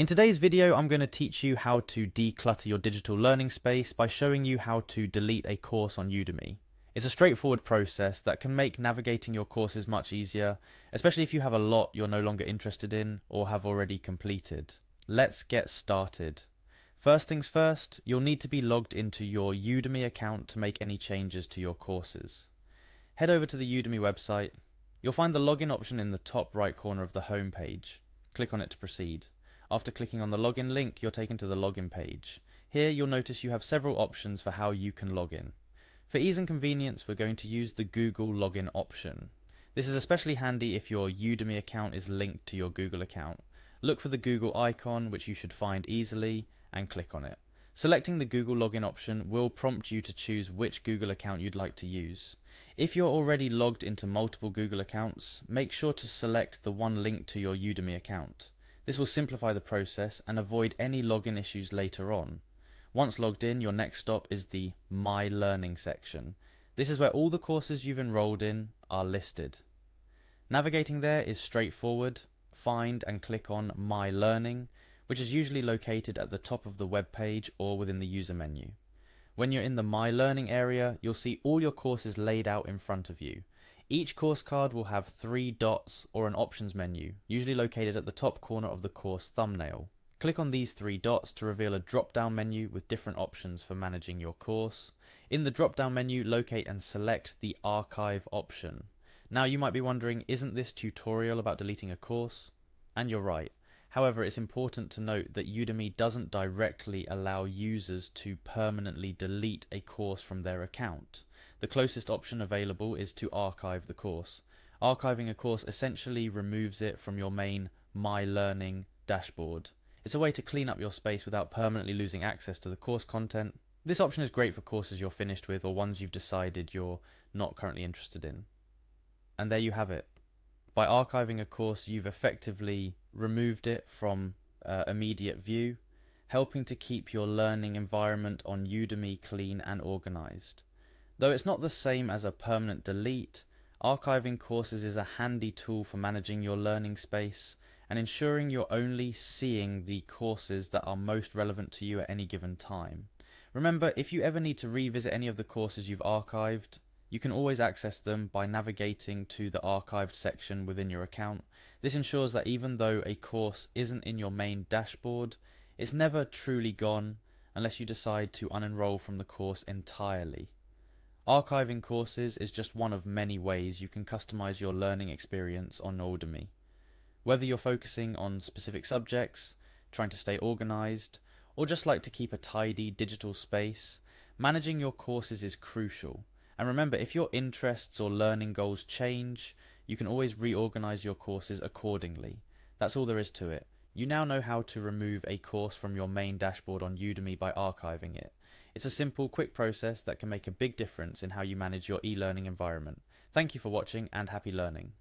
In today's video, I'm going to teach you how to declutter your digital learning space by showing you how to delete a course on Udemy. It's a straightforward process that can make navigating your courses much easier, especially if you have a lot you're no longer interested in or have already completed. Let's get started. First things first, you'll need to be logged into your Udemy account to make any changes to your courses. Head over to the Udemy website. You'll find the login option in the top right corner of the home page. Click on it to proceed. After clicking on the login link, you're taken to the login page. Here you'll notice you have several options for how you can log in. For ease and convenience, we're going to use the Google login option. This is especially handy if your Udemy account is linked to your Google account. Look for the Google icon, which you should find easily, and click on it. Selecting the Google login option will prompt you to choose which Google account you'd like to use. If you're already logged into multiple Google accounts, make sure to select the one linked to your Udemy account. This will simplify the process and avoid any login issues later on. Once logged in, your next stop is the My Learning section. This is where all the courses you've enrolled in are listed. Navigating there is straightforward. Find and click on My Learning, which is usually located at the top of the web page or within the user menu. When you're in the My Learning area, you'll see all your courses laid out in front of you. Each course card will have 3 dots or an options menu, usually located at the top corner of the course thumbnail. Click on these 3 dots to reveal a drop-down menu with different options for managing your course. In the drop-down menu, locate and select the Archive option. Now you might be wondering, isn't this tutorial about deleting a course? And you're right. However, it's important to note that Udemy doesn't directly allow users to permanently delete a course from their account. The closest option available is to archive the course. Archiving a course essentially removes it from your main My Learning dashboard. It's a way to clean up your space without permanently losing access to the course content. This option is great for courses you're finished with or ones you've decided you're not currently interested in. And there you have it. By archiving a course, you've effectively removed it from immediate view, helping to keep your learning environment on Udemy clean and organized. Though it's not the same as a permanent delete, archiving courses is a handy tool for managing your learning space and ensuring you're only seeing the courses that are most relevant to you at any given time. Remember, if you ever need to revisit any of the courses you've archived, you can always access them by navigating to the archived section within your account. This ensures that even though a course isn't in your main dashboard, it's never truly gone unless you decide to unenroll from the course entirely. Archiving courses is just one of many ways you can customize your learning experience on Udemy. Whether you're focusing on specific subjects, trying to stay organized, or just like to keep a tidy digital space, managing your courses is crucial. And remember, if your interests or learning goals change, you can always reorganize your courses accordingly. That's all there is to it. You now know how to remove a course from your main dashboard on Udemy by archiving it. It's a simple, quick process that can make a big difference in how you manage your e-learning environment. Thank you for watching and happy learning.